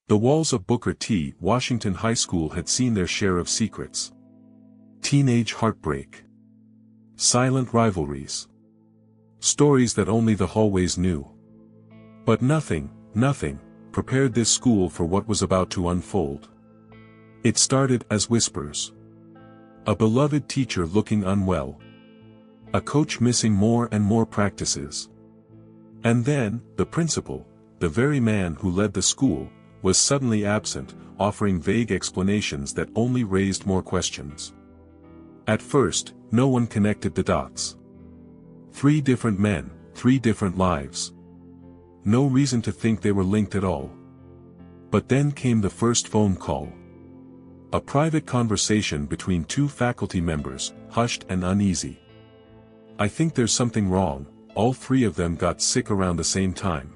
The walls of Booker T. Washington High School had seen their share of secrets. Teenage heartbreak. Silent rivalries. Stories that only the hallways knew. But nothing prepared this school for what was about to unfold. It started as whispers. A beloved teacher looking unwell. A coach missing more and more practices. And then, the principal, the very man who led the school, was suddenly absent, offering vague explanations that only raised more questions. At first, no one connected the dots. 3 different men, 3 different lives. No reason to think they were linked at all. But then came the first phone call. A private conversation between 2 faculty members, hushed and uneasy. "I think there's something wrong." All 3 of them got sick around the same time.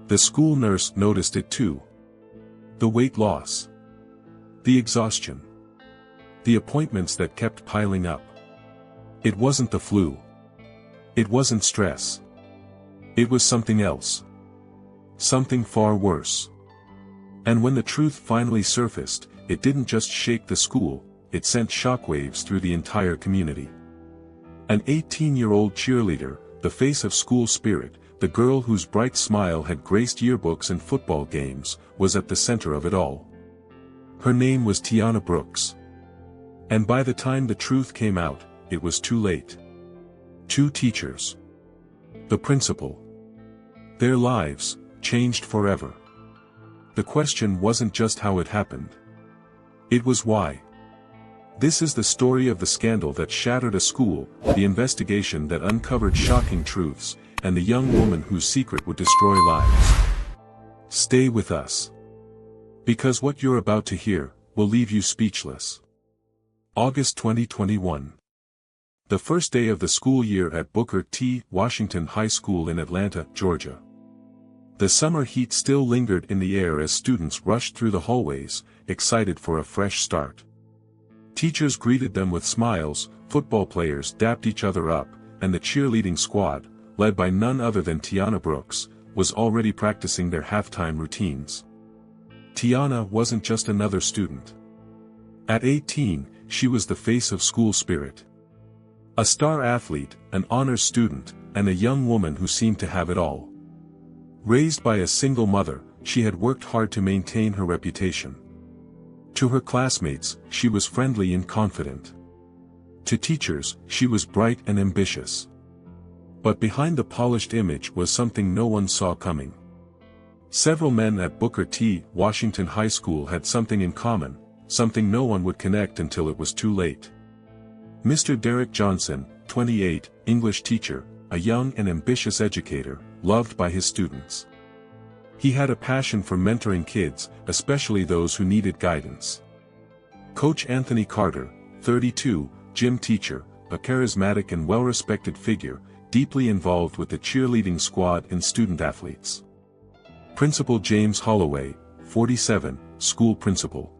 The school nurse noticed it too. The weight loss. The exhaustion. The appointments that kept piling up. It wasn't the flu. It wasn't stress. It was something else. Something far worse. And when the truth finally surfaced, it didn't just shake the school, it sent shockwaves through the entire community. An 18-year-old cheerleader, the face of school spirit, the girl whose bright smile had graced yearbooks and football games, was at the center of it all. Her name was Tiana Brooks. And by the time the truth came out, it was too late. 2 teachers. The principal. Their lives, changed forever. The question wasn't just how it happened. It was why. This is the story of the scandal that shattered a school, the investigation that uncovered shocking truths, and the young woman whose secret would destroy lives. Stay with us. Because what you're about to hear will leave you speechless. August 2021. The first day of the school year at Booker T. Washington High School in Atlanta, Georgia. The summer heat still lingered in the air as students rushed through the hallways, excited for a fresh start. Teachers greeted them with smiles, football players dapped each other up, and the cheerleading squad, led by none other than Tiana Brooks, was already practicing their halftime routines. Tiana wasn't just another student. At 18, she was the face of school spirit. A star athlete, an honors student, and a young woman who seemed to have it all. Raised by a single mother, she had worked hard to maintain her reputation. To her classmates, she was friendly and confident. To teachers, she was bright and ambitious. But behind the polished image was something no one saw coming. Several men at Booker T. Washington High School had something in common, something no one would connect until it was too late. Mr. Derek Johnson, 28, English teacher, a young and ambitious educator, loved by his students. He had a passion for mentoring kids, especially those who needed guidance. Coach Anthony Carter, 32, gym teacher, a charismatic and well-respected figure, deeply involved with the cheerleading squad and student athletes. Principal James Holloway, 47, school principal.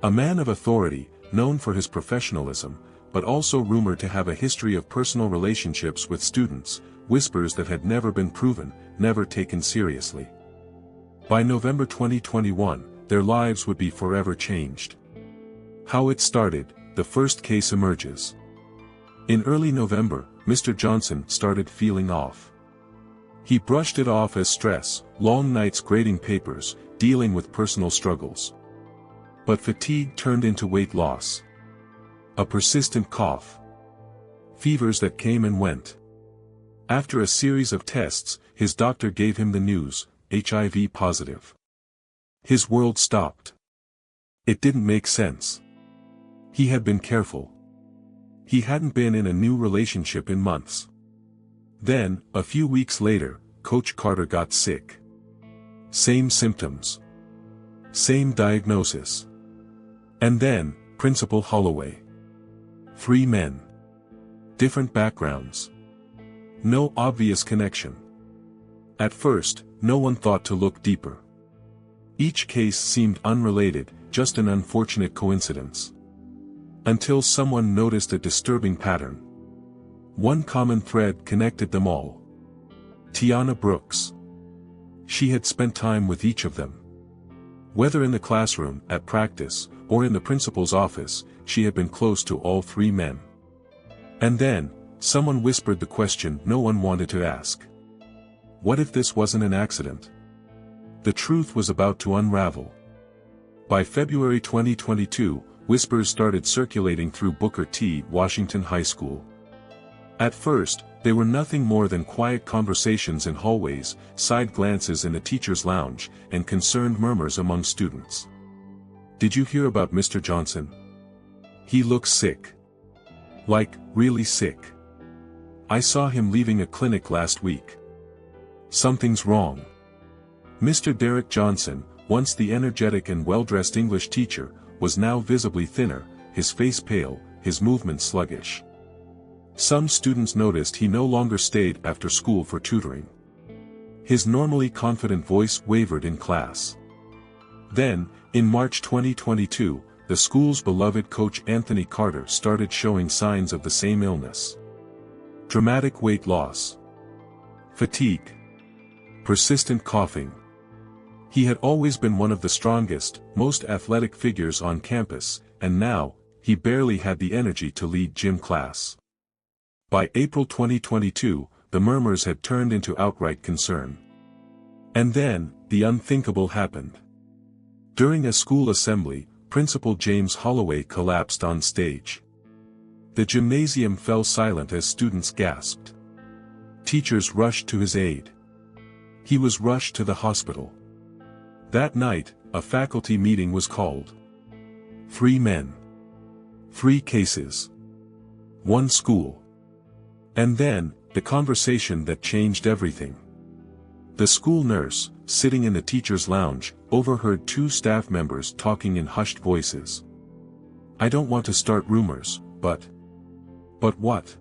A man of authority, known for his professionalism, but also rumored to have a history of personal relationships with students, whispers that had never been proven, never taken seriously. By November 2021, their lives would be forever changed. How it started, the first case emerges. In early November, Mr. Johnson started feeling off. He brushed it off as stress, long nights grading papers, dealing with personal struggles. But fatigue turned into weight loss. A persistent cough. Fevers that came and went. After a series of tests, his doctor gave him the news, HIV positive. His world stopped. It didn't make sense. He had been careful. He hadn't been in a new relationship in months. Then, a few weeks later, Coach Carter got sick. Same symptoms. Same diagnosis. And then, Principal Holloway. 3 men. Different backgrounds. No obvious connection. At first, no one thought to look deeper. Each case seemed unrelated, just an unfortunate coincidence. Until someone noticed a disturbing pattern. One common thread connected them all. Tiana Brooks. She had spent time with each of them. Whether in the classroom, at practice, or in the principal's office, she had been close to all three men. And then, someone whispered the question no one wanted to ask. What if this wasn't an accident? The truth was about to unravel. By February 2022, whispers started circulating through Booker T. Washington High School. At first, they were nothing more than quiet conversations in hallways, side glances in the teacher's lounge, and concerned murmurs among students. Did you hear about Mr. Johnson? He looks sick. Like, really sick. I saw him leaving a clinic last week. Something's wrong. Mr. Derek Johnson, once the energetic and well-dressed English teacher, was now visibly thinner, his face pale, his movements sluggish. Some students noticed he no longer stayed after school for tutoring. His normally confident voice wavered in class. Then, in March 2022, the school's beloved coach Anthony Carter started showing signs of the same illness. Dramatic weight loss. Fatigue. Persistent coughing. He had always been one of the strongest, most athletic figures on campus, and now, he barely had the energy to lead gym class. By April 2022, the murmurs had turned into outright concern. And then, the unthinkable happened. During a school assembly, Principal James Holloway collapsed on stage. The gymnasium fell silent as students gasped. Teachers rushed to his aid. He was rushed to the hospital. That night, a faculty meeting was called. 3 men. 3 cases. 1 school. And then, the conversation that changed everything. The school nurse, sitting in the teacher's lounge, overheard 2 staff members talking in hushed voices. I don't want to start rumors, but what?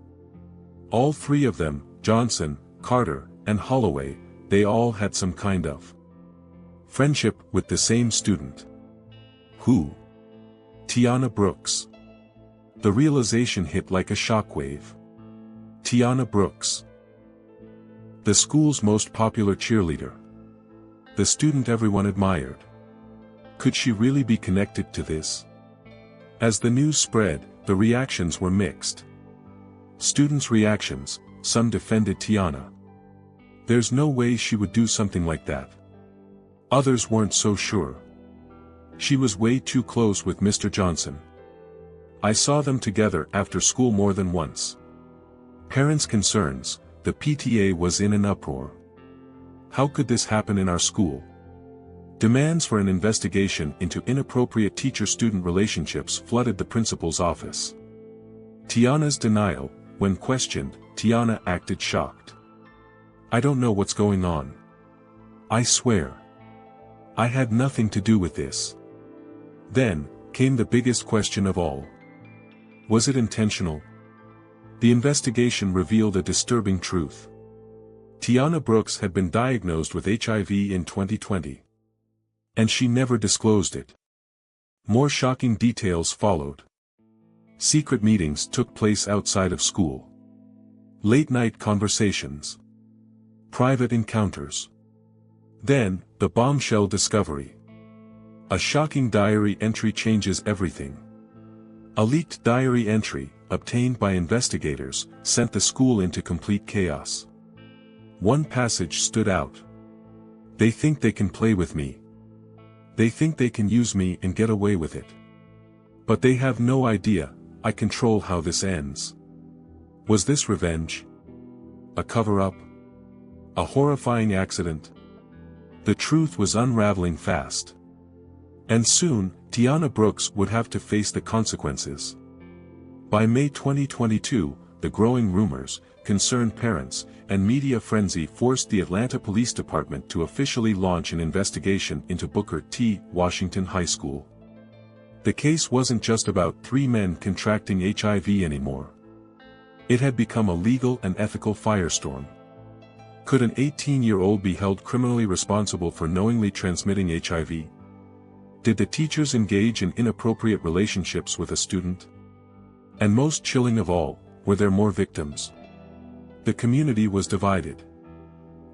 All 3 of them, Johnson, Carter, and Holloway, they all had some kind of friendship with the same student. Who? Tiana Brooks. The realization hit like a shockwave. Tiana Brooks. The school's most popular cheerleader. The student everyone admired. Could she really be connected to this? As the news spread, the reactions were mixed. Students' reactions, some defended Tiana. There's no way she would do something like that. Others weren't so sure. She was way too close with Mr. Johnson. I saw them together after school more than once. Parents' concerns, the PTA was in an uproar. How could this happen in our school? Demands for an investigation into inappropriate teacher-student relationships flooded the principal's office. Tiana's denial, when questioned, Tiana acted shocked. I don't know what's going on. I swear. I had nothing to do with this. Then, came the biggest question of all. Was it intentional? The investigation revealed a disturbing truth. Tiana Brooks had been diagnosed with HIV in 2020. And she never disclosed it. More shocking details followed. Secret meetings took place outside of school. Late-night conversations. Private encounters. Then, the bombshell discovery. A shocking diary entry changes everything. A leaked diary entry, obtained by investigators, sent the school into complete chaos. One passage stood out. They think they can play with me. They think they can use me and get away with it. But they have no idea, I control how this ends. Was this revenge? A cover-up? A horrifying accident? The truth was unraveling fast. And soon, Tiana Brooks would have to face the consequences. By May 2022, the growing rumors, concerned parents, and media frenzy forced the Atlanta Police Department to officially launch an investigation into Booker T. Washington High School. The case wasn't just about 3 men contracting HIV anymore. It had become a legal and ethical firestorm. Could an 18-year-old be held criminally responsible for knowingly transmitting HIV? Did the teachers engage in inappropriate relationships with a student? And most chilling of all, were there more victims? The community was divided.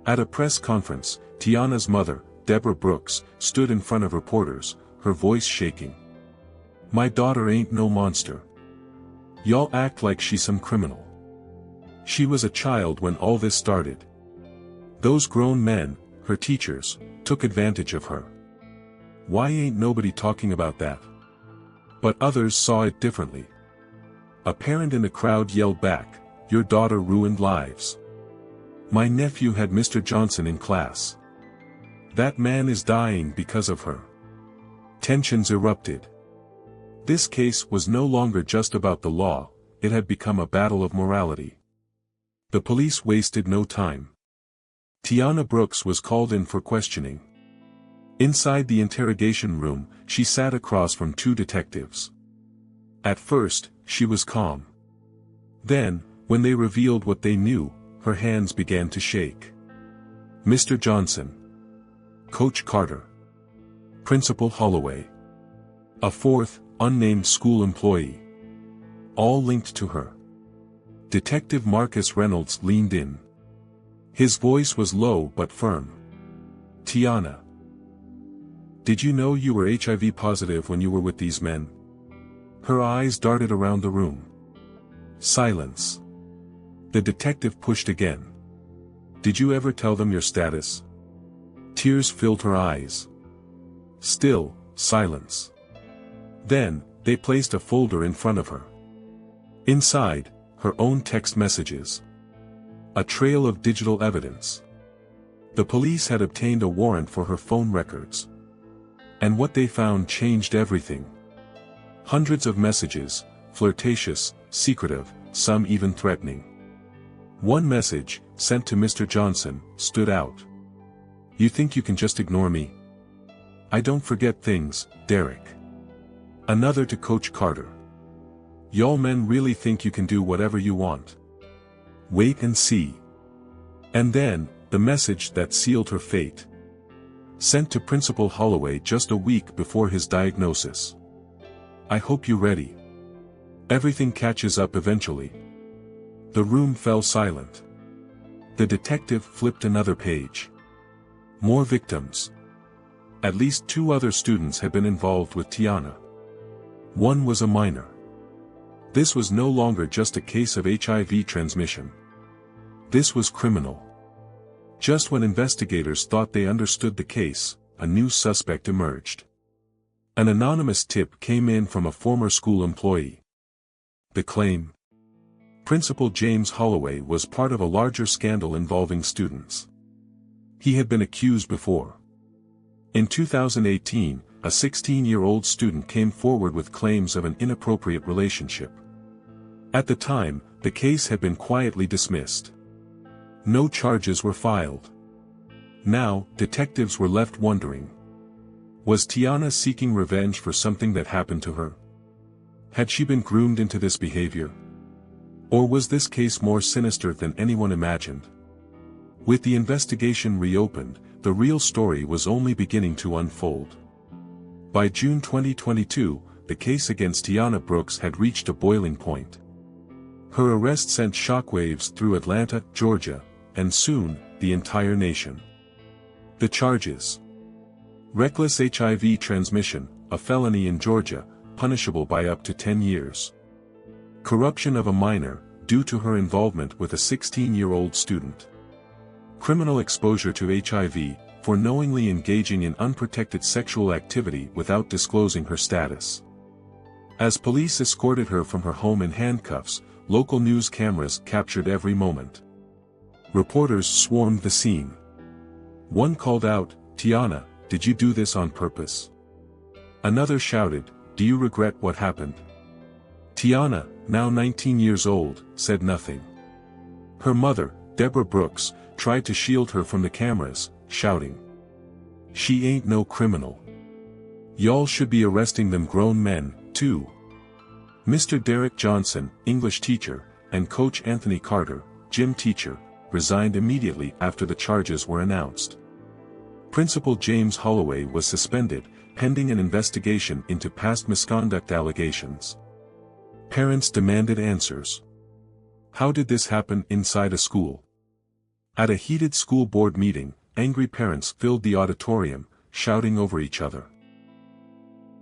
At a press conference, Tiana's mother, Deborah Brooks, stood in front of reporters, her voice shaking. "My daughter ain't no monster. Y'all act like she's some criminal. She was a child when all this started. Those grown men, her teachers, took advantage of her. Why ain't nobody talking about that?" But others saw it differently. A parent in the crowd yelled back, "Your daughter ruined lives. My nephew had Mr. Johnson in class. That man is dying because of her." Tensions erupted. This case was no longer just about the law, it had become a battle of morality. The police wasted no time. Tiana Brooks was called in for questioning. Inside the interrogation room, she sat across from two detectives. At first, she was calm. Then, when they revealed what they knew, her hands began to shake. Mr. Johnson. Coach Carter. Principal Holloway. A fourth, unnamed school employee. All linked to her. Detective Marcus Reynolds leaned in. His voice was low but firm. "Tiana. Did you know you were HIV positive when you were with these men?" Her eyes darted around the room. Silence. The detective pushed again. "Did you ever tell them your status?" Tears filled her eyes. Still, silence. Then, they placed a folder in front of her. Inside, her own text messages. A trail of digital evidence. The police had obtained a warrant for her phone records. And what they found changed everything. Hundreds of messages, flirtatious, secretive, some even threatening. One message, sent to Mr. Johnson, stood out. "You think you can just ignore me? I don't forget things, Derek." Another to Coach Carter. "Y'all men really think you can do whatever you want? Wait and see." And then, the message that sealed her fate. Sent to Principal Holloway just a week before his diagnosis. "I hope you're ready. Everything catches up eventually." The room fell silent. The detective flipped another page. More victims. At least 2 other students had been involved with Tiana. One was a minor. This was no longer just a case of HIV transmission. This was criminal. Just when investigators thought they understood the case, a new suspect emerged. An anonymous tip came in from a former school employee. The claim: Principal James Holloway was part of a larger scandal involving students. He had been accused before. In 2018, a 16-year-old student came forward with claims of an inappropriate relationship. At the time, the case had been quietly dismissed. No charges were filed. Now, detectives were left wondering. Was Tiana seeking revenge for something that happened to her? Had she been groomed into this behavior? Or was this case more sinister than anyone imagined? With the investigation reopened, the real story was only beginning to unfold. By June 2022, the case against Tiana Brooks had reached a boiling point. Her arrest sent shockwaves through Atlanta, Georgia, and soon, the entire nation. The charges: reckless HIV transmission, a felony in Georgia, punishable by up to 10 years. Corruption of a minor, due to her involvement with a 16-year-old student. Criminal exposure to HIV, for knowingly engaging in unprotected sexual activity without disclosing her status. As police escorted her from her home in handcuffs, local news cameras captured every moment. Reporters swarmed the scene. One called out, "Tiana, did you do this on purpose?" Another shouted, "Do you regret what happened?" Tiana, now 19 years old, said nothing. Her mother, Deborah Brooks, tried to shield her from the cameras, shouting, "She ain't no criminal. Y'all should be arresting them grown men, too." Mr. Derek Johnson, English teacher, and Coach Anthony Carter, gym teacher, resigned immediately after the charges were announced. Principal James Holloway was suspended, pending an investigation into past misconduct allegations. Parents demanded answers. How did this happen inside a school? At a heated school board meeting, angry parents filled the auditorium, shouting over each other.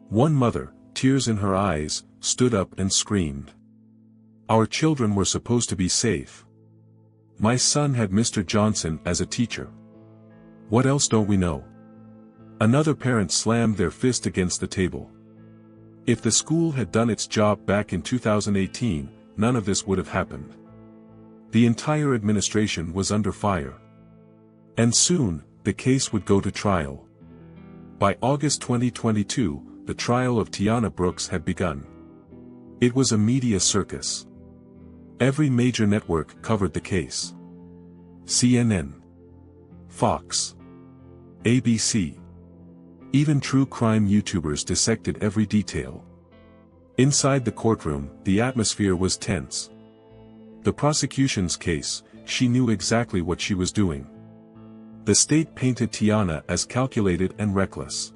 One mother, tears in her eyes, stood up and screamed. "Our children were supposed to be safe. My son had Mr. Johnson as a teacher. What else don't we know?" Another parent slammed their fist against the table. If the school had done its job back in 2018, none of this would have happened. The entire administration was under fire. And soon, the case would go to trial. By August 2022, the trial of Tiana Brooks had begun. It was a media circus. Every major network covered the case. CNN, Fox, ABC. Even true crime YouTubers dissected every detail. Inside the courtroom, the atmosphere was tense. The prosecution's case, she knew exactly what she was doing. The state painted Tiana as calculated and reckless.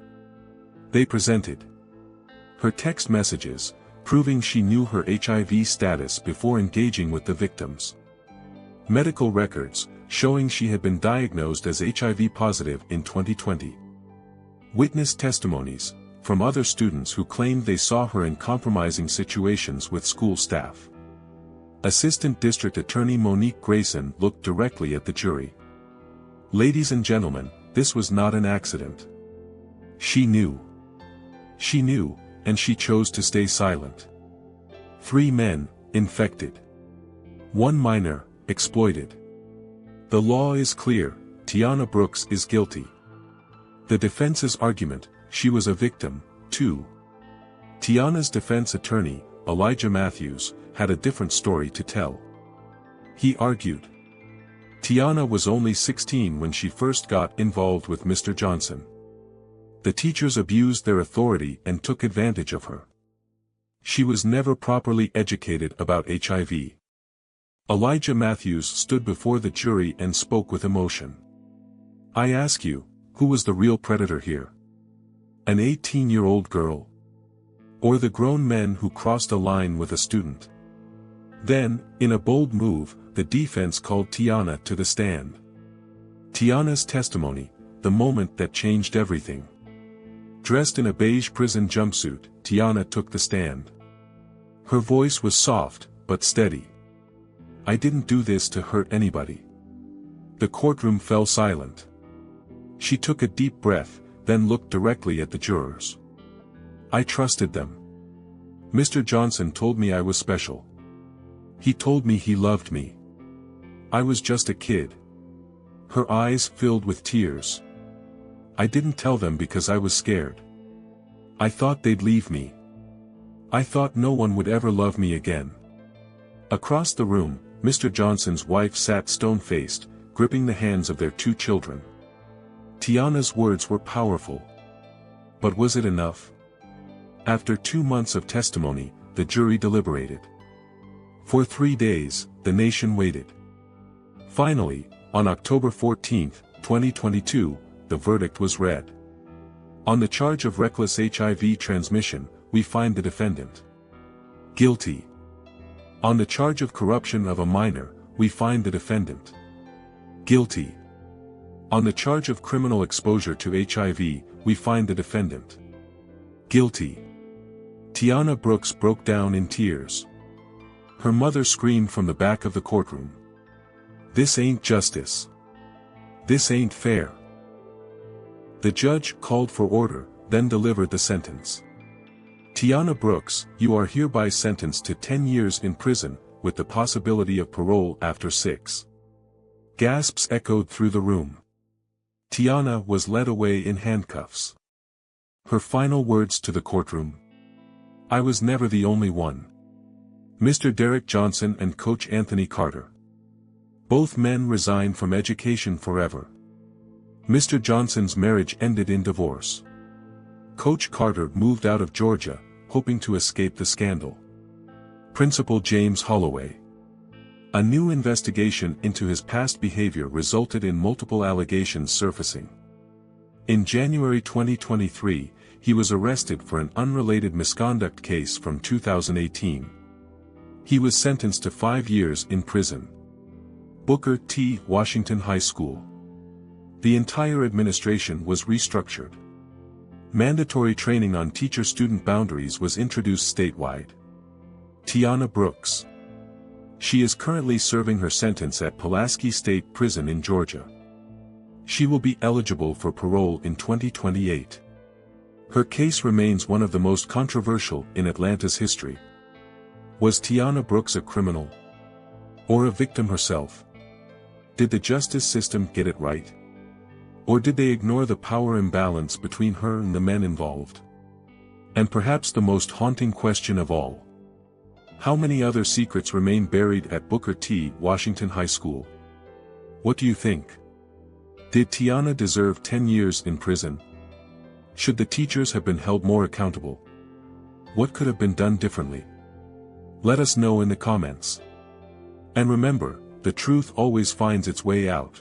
They presented her text messages, proving she knew her HIV status before engaging with the victims. Medical records, showing she had been diagnosed as HIV positive in 2020. Witness testimonies, from other students who claimed they saw her in compromising situations with school staff. Assistant District Attorney Monique Grayson looked directly at the jury. "Ladies and gentlemen, this was not an accident. She knew. She knew, and she chose to stay silent. 3 men, infected. 1 minor, exploited. The law is clear, Tiana Brooks is guilty." The defense's argument, she was a victim, too. Tiana's defense attorney, Elijah Matthews, had a different story to tell. He argued, Tiana was only 16 when she first got involved with Mr. Johnson. The teachers abused their authority and took advantage of her. She was never properly educated about HIV. Elijah Matthews stood before the jury and spoke with emotion. "I ask you, who was the real predator here? An 18-year-old girl? Or the grown men who crossed a line with a student?" Then, in a bold move, the defense called Tiana to the stand. Tiana's testimony, the moment that changed everything. Dressed in a beige prison jumpsuit, Tiana took the stand. Her voice was soft, but steady. "I didn't do this to hurt anybody." The courtroom fell silent. She took a deep breath, then looked directly at the jurors. "I trusted them. Mr. Johnson told me I was special. He told me he loved me. I was just a kid." Her eyes filled with tears. "I didn't tell them because I was scared. I thought they'd leave me. I thought no one would ever love me again." Across the room, Mr. Johnson's wife sat stone-faced, gripping the hands of their 2 children. Tiana's words were powerful. But was it enough? After 2 months of testimony, the jury deliberated. For 3 days, the nation waited. Finally, on October 14, 2022, the verdict was read. On the charge of reckless HIV transmission, we find the defendant guilty. On the charge of corruption of a minor, we find the defendant guilty. On the charge of criminal exposure to HIV, we find the defendant guilty. Tiana Brooks broke down in tears. Her mother screamed from the back of the courtroom. "This ain't justice. This ain't fair." The judge called for order, then delivered the sentence. "Tiana Brooks, you are hereby sentenced to 10 years in prison, with the possibility of parole after 6. Gasps echoed through the room. Tiana was led away in handcuffs. Her final words to the courtroom: "I was never the only one." Mr. Derek Johnson and Coach Anthony Carter. Both men resigned from education forever. Mr. Johnson's marriage ended in divorce. Coach Carter moved out of Georgia, hoping to escape the scandal. Principal James Holloway. A new investigation into his past behavior resulted in multiple allegations surfacing. In January 2023, he was arrested for an unrelated misconduct case from 2018. He was sentenced to 5 years in prison. Booker T. Washington High School. The entire administration was restructured. Mandatory training on teacher-student boundaries was introduced statewide. Tiana Brooks. She is currently serving her sentence at Pulaski State Prison in Georgia. She will be eligible for parole in 2028. Her case remains one of the most controversial in Atlanta's history. Was Tiana Brooks a criminal? Or a victim herself? Did the justice system get it right? Or did they ignore the power imbalance between her and the men involved? And perhaps the most haunting question of all. How many other secrets remain buried at Booker T. Washington High School? What do you think? Did Tiana deserve 10 years in prison? Should the teachers have been held more accountable? What could have been done differently? Let us know in the comments. And remember, the truth always finds its way out.